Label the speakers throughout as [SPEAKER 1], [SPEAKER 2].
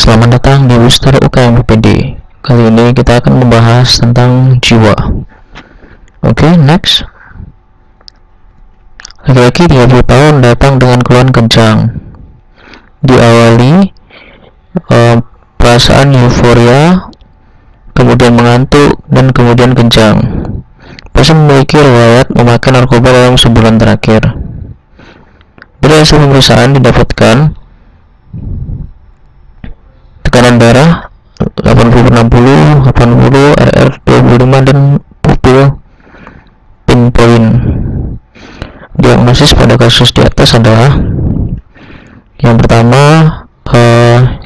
[SPEAKER 1] Selamat datang di Booster UKM BPD. Kali ini kita akan membahas tentang jiwa. Oke, next. Laki-laki 30 tahun datang dengan keluhan kencang. Diawali perasaan euforia, kemudian mengantuk, dan kemudian kencang. Pasien memiliki riwayat memakai narkoba dalam sebulan terakhir. Dari hasil pemeriksaan didapatkan tekanan darah 80/60, 80, RR 25, dan pupil pinpoint. Diagnosis pada kasus di atas adalah yang pertama,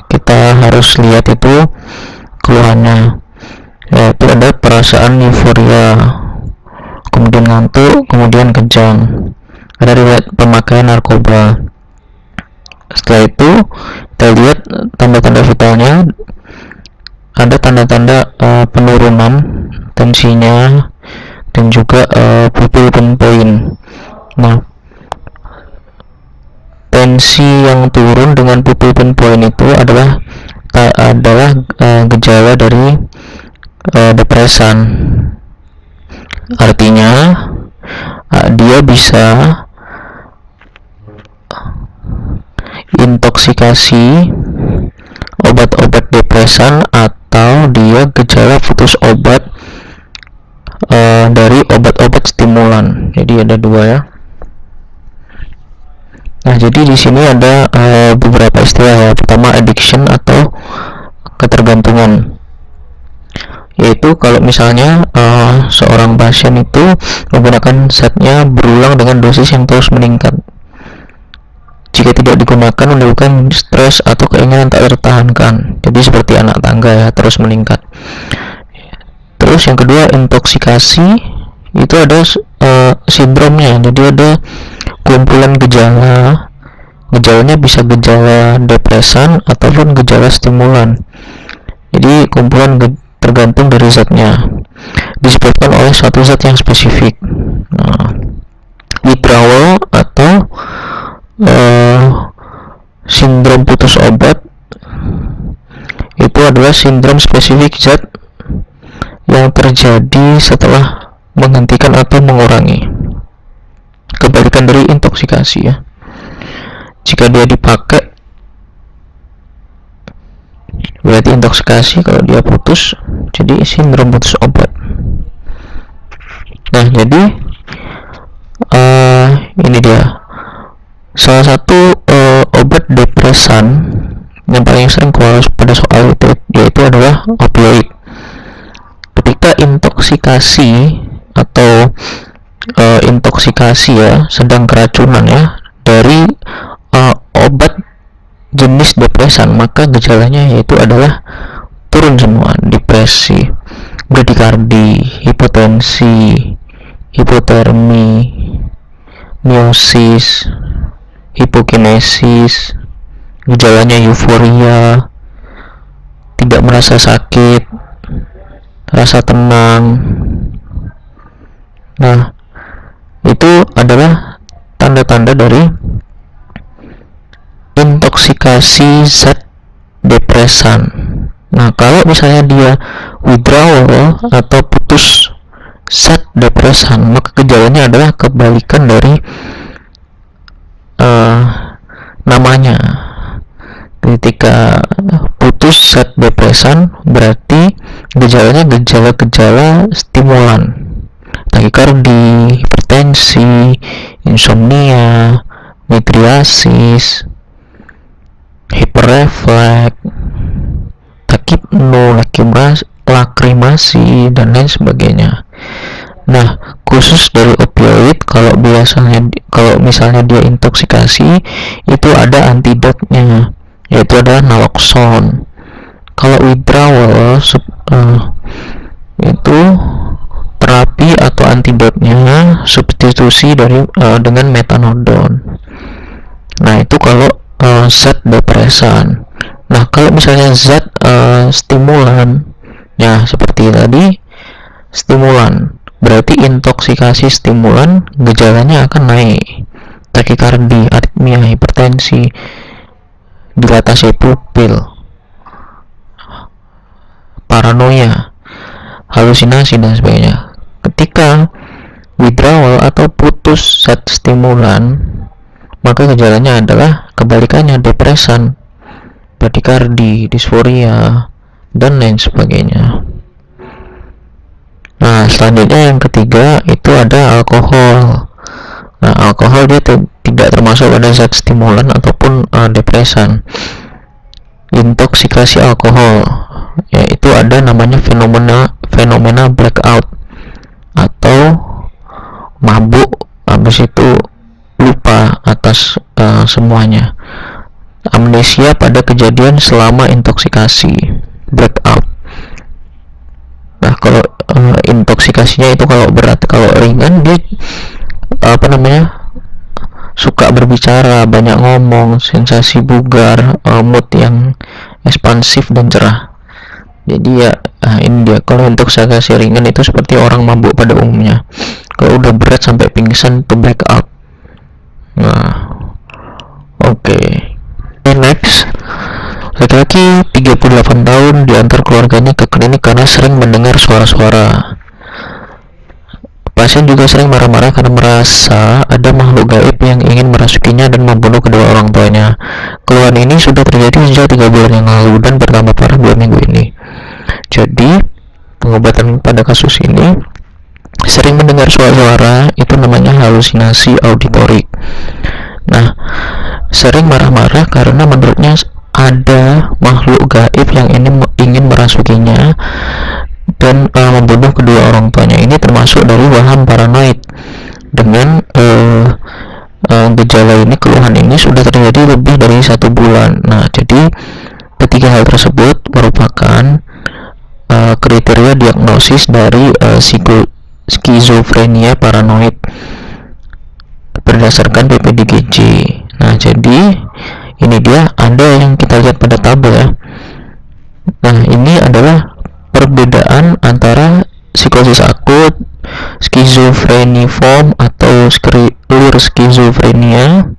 [SPEAKER 1] kita harus lihat itu keluhannya, yaitu ada perasaan euforia, kemudian ngantuk, kemudian kencang, ada riwayat pemakaian narkoba. Setelah itu kita lihat tanda-tanda vitalnya, ada tanda-tanda penurunan tensinya dan juga pupil pinpoint. Nah, tensi yang turun dengan pupil pinpoint itu adalah gejala dari depresan. Artinya dia bisa intoksikasi obat-obat depresan atau dia gejala putus obat dari obat-obat stimulan. Jadi ada dua ya. Nah, jadi di sini ada beberapa istilah ya. Pertama, addiction atau ketergantungan, yaitu kalau misalnya seorang pasien itu menggunakan setnya berulang dengan dosis yang terus meningkat. Jika tidak digunakan menimbulkan stres atau keinginan tak tertahankan. Jadi seperti anak tangga ya, terus meningkat. Terus yang kedua, intoksikasi, itu ada sindromnya. Jadi ada kumpulan gejala. Gejalanya bisa gejala depresan ataupun gejala stimulan. Jadi kumpulan tergantung dari zatnya. Disebabkan oleh suatu zat yang spesifik. Nah, withdrawal atau sindrom putus obat itu adalah sindrom spesifik zat yang terjadi setelah menghentikan atau mengurangi. Kebalikan dari intoksikasi ya. Jika dia dipakai berarti intoksikasi, kalau dia putus jadi sindrom putus obat. Nah, jadi ini dia salah satu obat depresan yang paling sering keluar pada soal itu, yaitu adalah opioid. Ketika intoksikasi atau intoksikasi ya, sedang keracunan ya dari obat jenis depresan, maka gejalanya yaitu adalah turun semua: depresi, bradikardi, hipotensi, hipotermi, miosis, hipokinesis, gejalanya euforia, tidak merasa sakit, rasa tenang. Nah, itu adalah tanda-tanda dari intoksikasi zat depresan. Nah, kalau misalnya dia withdrawal atau putus zat depresan, maka gejalanya adalah kebalikan dari namanya. Ketika putus zat depresan berarti gejalanya gejala-gejala stimulan, takikardi, hipertensi, insomnia, midriasis, hiperrefleks, takipno, lakrimasi, dan lain sebagainya. Nah, khusus dari opioid, kalau misalnya dia intoksikasi, itu ada antidotnya, yaitu adalah naloxone. Kalau withdrawal itu terapi atau antidotnya substitusi dengan metanodon. Nah, itu kalau zat depresan. Nah, kalau misalnya zat stimulan ya, seperti tadi stimulan, berarti intoksikasi stimulan gejalanya akan naik: takikardi, aritmia, hipertensi, dilatasi pupil. paranoia, halusinasi dan sebagainya. Ketika withdrawal atau putus zat stimulan, maka gejalanya adalah kebalikannya, depresan, bradikardi, disforia, dan lain sebagainya. Nah, selanjutnya yang ketiga itu ada alkohol. Nah, alkohol dia tidak termasuk pada zat stimulan ataupun depresan. Intoksikasi alkohol, yaitu ada namanya fenomena blackout atau mabuk habis itu lupa atas semuanya. Amnesia pada kejadian selama intoksikasi, blackout. Nah, kalau intoksikasinya itu kalau berat, kalau ringan dia suka berbicara, banyak ngomong, sensasi bugar, mood yang ekspansif dan cerah. Jadi ya ini dia, kalau intoksikasi ringan itu seperti orang mabuk pada umumnya. Kalau udah berat sampai pingsan itu blackout. Nah, oke. Next, laki-laki 38 tahun diantar keluarganya ke klinik karena sering mendengar suara-suara. Pasien juga sering marah-marah karena merasa ada makhluk gaib yang ingin merasukinya dan membunuh kedua orang tuanya. Keluhan ini sudah terjadi sejak 3 bulan yang lalu dan bertambah parah 2 minggu ini. Jadi, pengobatan pada kasus ini, sering mendengar suara-suara itu namanya halusinasi auditorik. Nah, sering marah-marah karena menurutnya ada makhluk gaib yang ingin merasukinya dan membunuh kedua orang tuanya. Ini termasuk dari waham paranoid. Dengan gejala ini, keluhan ini sudah terjadi lebih dari 1 bulan. Nah, jadi ketiga hal tersebut merupakan kriteria diagnosis dari skizofrenia paranoid berdasarkan PPDGJ. Nah, jadi ini dia, ada yang kita lihat pada tabel ya. Nah, ini adalah perbedaan antara psikosis akut, skizofreniform atau luar skizofrenia,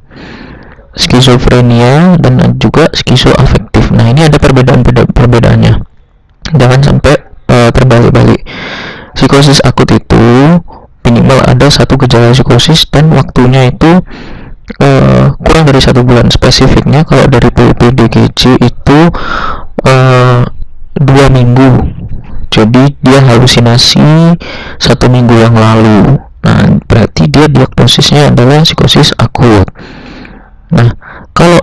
[SPEAKER 1] dan juga skizoafektif. Nah, ini ada perbedaannya. Jangan sampai terbalik-balik. Psikosis akut itu minimal ada 1 gejala psikosis dan waktunya itu kurang dari 1 bulan. Spesifiknya kalau dari PPDGJ itu 2 minggu. Jadi dia halusinasi 1 minggu yang lalu. Nah, berarti dia diagnosisnya adalah psikosis akut. Nah, kalau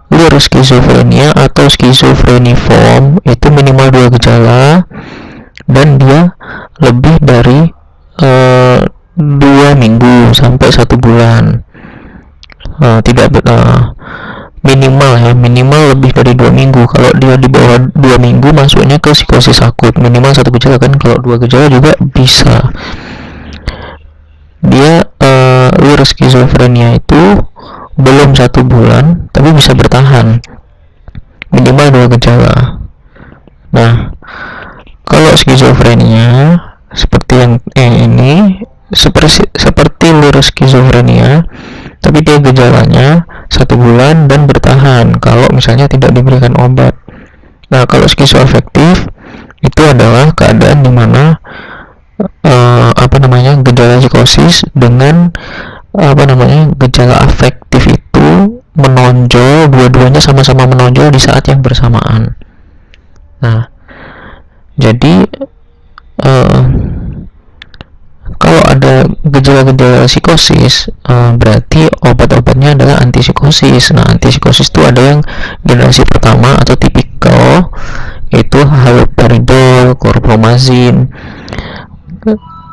[SPEAKER 1] luar skizofrenia atau skizofreniform itu minimal 2 gejala dan dia lebih dari 2 minggu sampai 1 bulan. Tidak minimal lebih dari 2 minggu. Kalau dia di bawah 2 minggu masuknya ke psikosis akut. Minimal 1 gejala kan, kalau 2 gejala juga bisa. Dia luar skizofrenia itu belum 1 bulan tapi bisa bertahan minimal 2 gejala. Nah, kalau skizofrenia seperti yang ini, seperti luar skizofrenia tapi dia gejalanya 1 bulan dan bertahan kalau misalnya tidak diberikan obat. Nah, kalau skizoafektif itu adalah keadaan dimana gejala psikosis dengan gejala afektif itu menonjol, dua-duanya sama-sama menonjol di saat yang bersamaan. Nah, jadi kalau ada gejala-gejala psikosis, berarti obat-obatnya adalah antipsikosis. Nah, antipsikosis itu ada yang generasi pertama atau tipikal, itu haloperidol, chlorpromazine,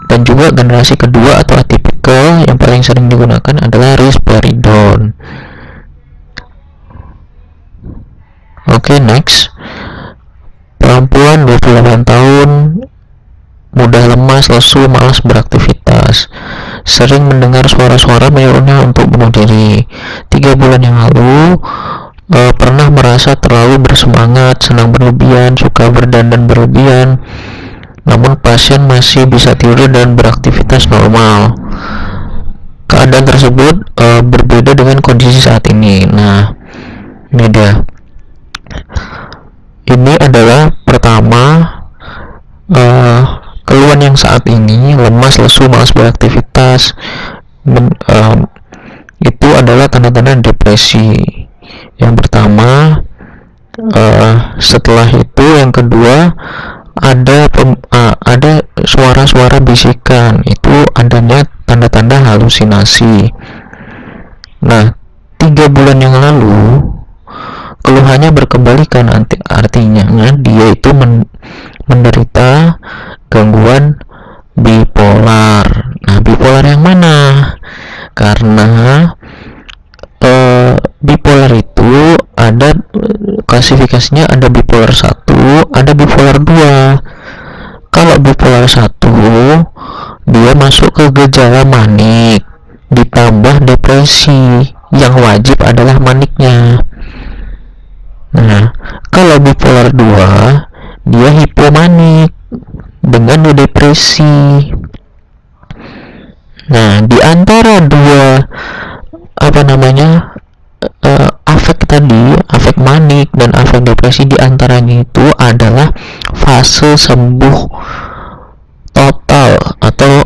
[SPEAKER 1] dan juga generasi kedua atau atipikal yang paling sering digunakan adalah risperidone. Oke, next. Perempuan 28 tahun, mudah lemas, lesu, malas beraktivitas, sering mendengar suara-suara menyuruhnya untuk bunuh diri. 3 bulan yang lalu pernah merasa terlalu bersemangat, senang berlebihan, suka berdandan berlebihan, namun pasien masih bisa tidur dan beraktivitas normal. Keadaan tersebut berbeda dengan kondisi saat ini. Nah, ini dia. Ini adalah pertama yang saat ini lemas, lesu, malas beraktivitas, itu adalah tanda-tanda depresi. Yang pertama. Setelah itu yang kedua ada suara-suara bisikan, itu adanya tanda-tanda halusinasi. Nah, 3 bulan yang lalu keluhannya berkebalikan, artinya dia itu menderita gangguan bipolar. Nah, bipolar yang mana? Karena bipolar itu ada klasifikasinya, ada bipolar 1, ada bipolar 2. Kalau bipolar 1 dia masuk ke gejala manik ditambah depresi, yang wajib adalah maniknya. Nah, kalau bipolar 2 dia hipomanik dengan depresi. Nah, di antara dua afek tadi, afek manik dan afek depresi, di antaranya itu adalah fase sembuh total atau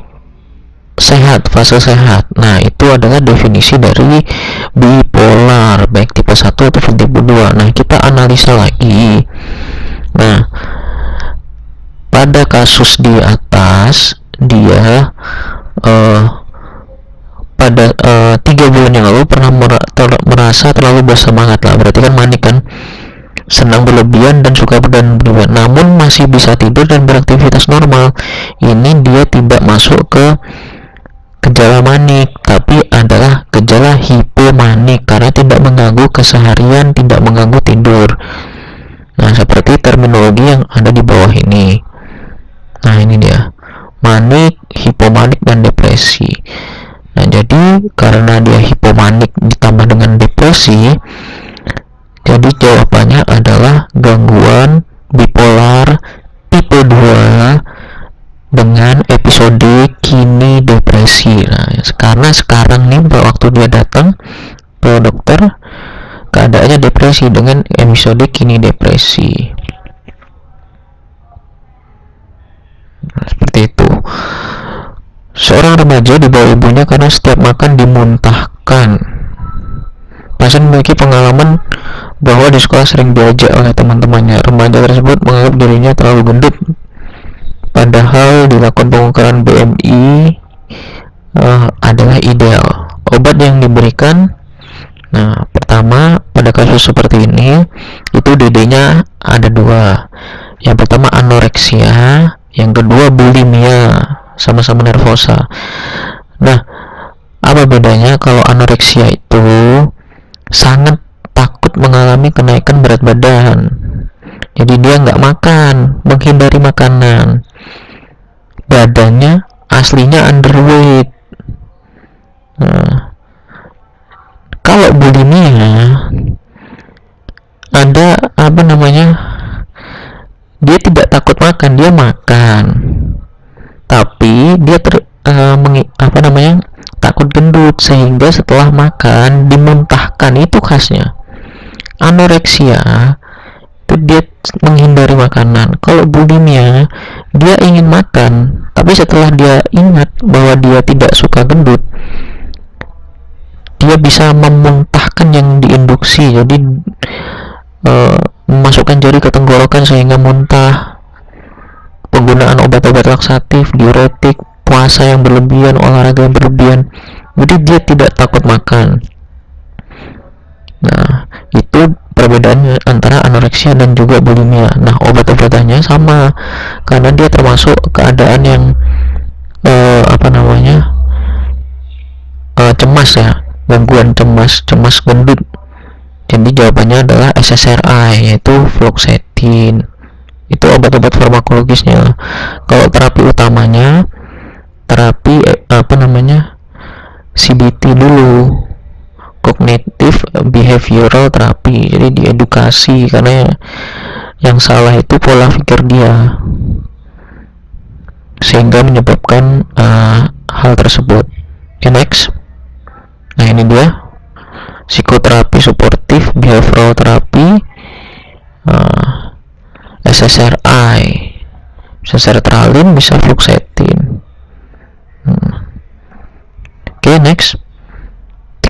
[SPEAKER 1] sehat, fase sehat. Nah, itu adalah definisi dari bipolar, baik tipe 1 atau tipe 2. Nah, kita analisa lagi. Nah, pada kasus di atas, dia pada 3 bulan yang lalu pernah merasa terlalu bersemangat lah, berarti kan manik kan, senang berlebihan dan suka berlebihan, namun masih bisa tidur dan beraktivitas normal. Ini dia tidak masuk ke gejala manik, tapi adalah gejala hipomanik karena tidak mengganggu keseharian, tidak mengganggu tidur. Nah, seperti terminologi yang ada di bawah ini. Nah, ini dia, manik, hipomanik, dan depresi. Nah, jadi karena dia hipomanik ditambah dengan depresi, jadi jawabannya adalah gangguan bipolar tipe 2 dengan episode kini depresi. Nah, karena sekarang nih waktu dia datang ke dokter, keadaannya depresi dengan episode kini depresi. Nah, seperti itu. Seorang remaja dibawa ibunya karena setiap makan dimuntahkan. Pasien memiliki pengalaman bahwa di sekolah sering diajak oleh teman-temannya. Remaja tersebut menganggap dirinya terlalu gendut, padahal dilakukan pengukuran BMI adalah ideal. Obat yang diberikan, nah, pertama pada kasus seperti ini itu DD-nya ada 2. Yang pertama anoreksia, yang kedua bulimia, sama-sama nervosa. Nah, apa bedanya? Kalau anoreksia itu sangat takut mengalami kenaikan berat badan, jadi dia nggak makan, menghindari makanan, badannya aslinya underweight. Nah, kalau bulimia ada dia tidak takut makan, dia makan, tapi dia takut gendut, sehingga setelah makan dimuntahkan, itu khasnya. Anoreksia itu dia menghindari makanan. Kalau bulimia, dia ingin makan, tapi setelah dia ingat bahwa dia tidak suka gendut, dia bisa memuntahkan yang diinduksi, jadi memasukkan jari ke tenggorokan sehingga muntah. Penggunaan obat-obat laksatif, diuretik, puasa yang berlebihan, olahraga yang berlebihan, jadi dia tidak takut makan. Nah, itu perbedaannya antara anoreksia dan juga bulimia. Nah, obat-obatannya sama, karena dia termasuk keadaan yang cemas ya, gangguan cemas gendut. Jadi jawabannya adalah SSRI, yaitu fluoxetine. Itu obat-obat farmakologisnya. Kalau terapi utamanya terapi CBT dulu, cognitive behavioral therapy. Jadi diedukasi, karena yang salah itu pola pikir dia, sehingga menyebabkan hal tersebut. Next. Nah, ini dia psikoterapi suportif, behavioral therapy, SSRI, bisa sertralin, bisa fluoxetine. Next,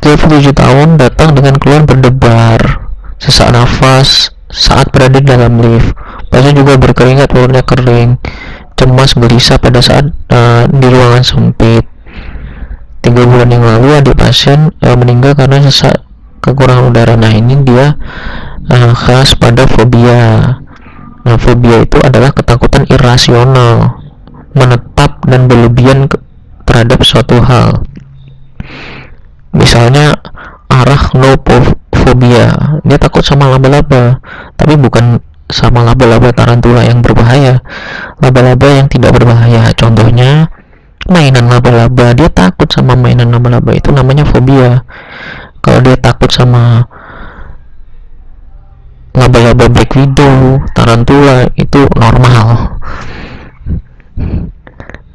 [SPEAKER 1] 37 tahun datang dengan keluhan berdebar, sesak nafas saat berada dalam lift. Pasien juga berkeringat, mulutnya kering, cemas, gelisah pada saat di ruangan sempit. 3 bulan yang lalu adik pasien meninggal karena sesak kekurangan udara. Nah, ini dia khas pada fobia. Nah, fobia itu adalah ketakutan irasional, menetap dan berlebihan terhadap suatu hal. Misalnya arachnophobia, dia takut sama laba-laba, tapi bukan sama laba-laba tarantula yang berbahaya, laba-laba yang tidak berbahaya. Contohnya mainan laba-laba, dia takut sama mainan laba-laba, itu namanya fobia. Kalau dia takut sama laba-laba black widow, tarantula, itu normal.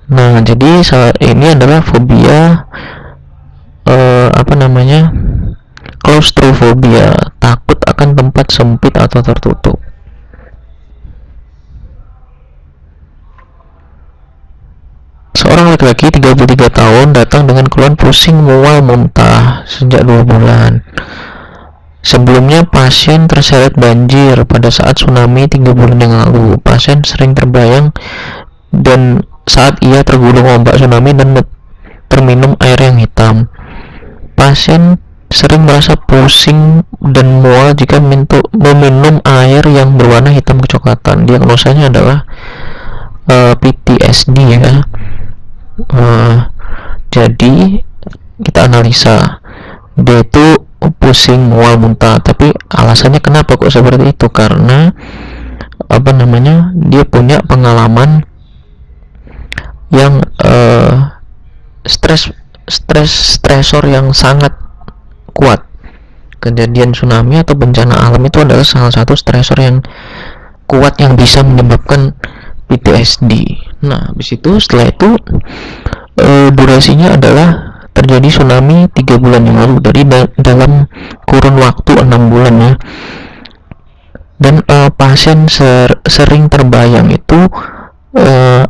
[SPEAKER 1] Nah, jadi ini adalah fobia claustrophobia, takut akan tempat sempit atau tertutup. Seorang laki-laki 33 tahun datang dengan keluhan pusing, mual, muntah sejak 2 bulan. Sebelumnya pasien terseret banjir pada saat tsunami 3 bulan yang lalu. Pasien sering terbayang dan saat ia tergulung ombak tsunami dan terminum air yang hitam. Pasien sering merasa pusing dan mual jika meminum air yang berwarna hitam kecoklatan. Diagnosanya adalah PTSD ya. Jadi kita analisa, dia itu pusing, mual, muntah, tapi alasannya kenapa kok seperti itu? Karena dia punya pengalaman yang stresor yang sangat kuat. Kejadian tsunami atau bencana alam itu adalah salah satu stresor yang kuat yang bisa menyebabkan PTSD. Nah, habis itu setelah itu durasinya adalah terjadi tsunami 3 bulan yang lalu, dari dalam kurun waktu 6 bulan ya. Dan pasien sering terbayang itu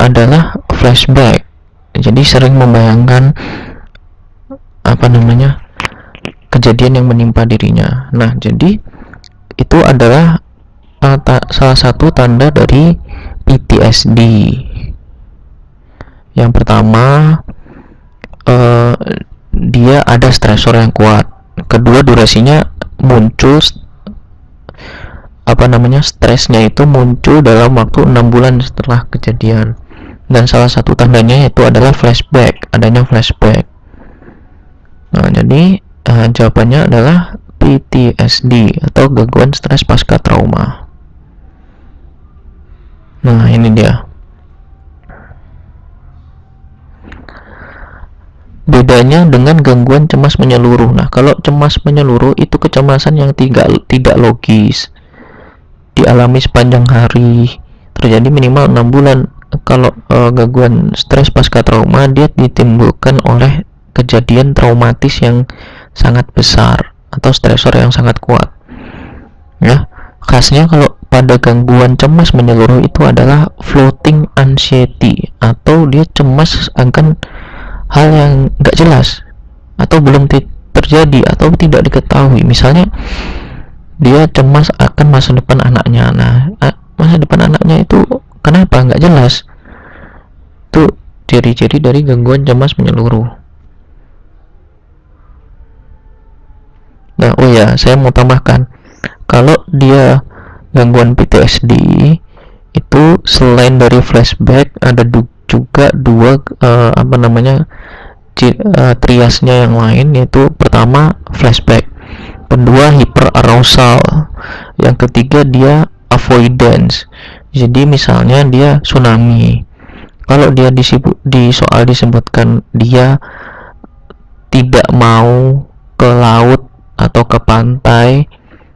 [SPEAKER 1] adalah flashback. Jadi sering membayangkan kejadian yang menimpa dirinya. Nah, jadi itu adalah salah satu tanda dari PTSD. Yang pertama, dia ada stresor yang kuat. Kedua, durasinya muncul stresnya itu muncul dalam waktu 6 bulan setelah kejadian. Dan salah satu tandanya itu adalah adanya flashback. Nah, jadi jawabannya adalah PTSD atau gangguan stres pasca trauma. Nah, ini dia. Bedanya dengan gangguan cemas menyeluruh. Nah, kalau cemas menyeluruh itu kecemasan yang tidak logis, dialami sepanjang hari, terjadi minimal 6 bulan. Kalau gangguan stres pasca trauma, dia ditimbulkan oleh kejadian traumatis yang sangat besar atau stresor yang sangat kuat ya. Khasnya kalau pada gangguan cemas menyeluruh itu adalah floating anxiety, atau dia cemas akan hal yang gak jelas atau belum terjadi atau tidak diketahui. Misalnya dia cemas akan masa depan anaknya. Nah, masa depan anaknya itu kenapa gak jelas? Itu ciri-ciri dari gangguan cemas menyeluruh. Nah, saya mau tambahkan, kalau dia gangguan PTSD itu selain dari flashback, ada juga dua triasnya yang lain, yaitu pertama flashback, kedua hyperarousal, yang ketiga dia avoidance. Jadi misalnya dia tsunami, kalau dia disebutkan dia tidak mau ke laut atau ke pantai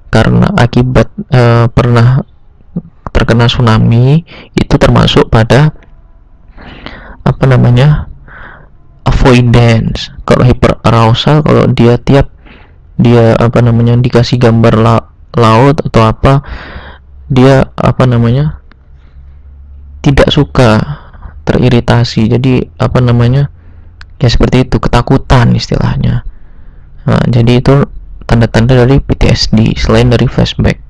[SPEAKER 1] karena akibat pernah terkena tsunami, itu termasuk pada avoidance. Kalau hyperarousal, kalau dia dikasih gambar laut atau apa, dia tidak suka, teriritasi. Jadi Ya seperti itu, ketakutan istilahnya. Nah, jadi itu tanda-tanda dari PTSD selain dari flashback.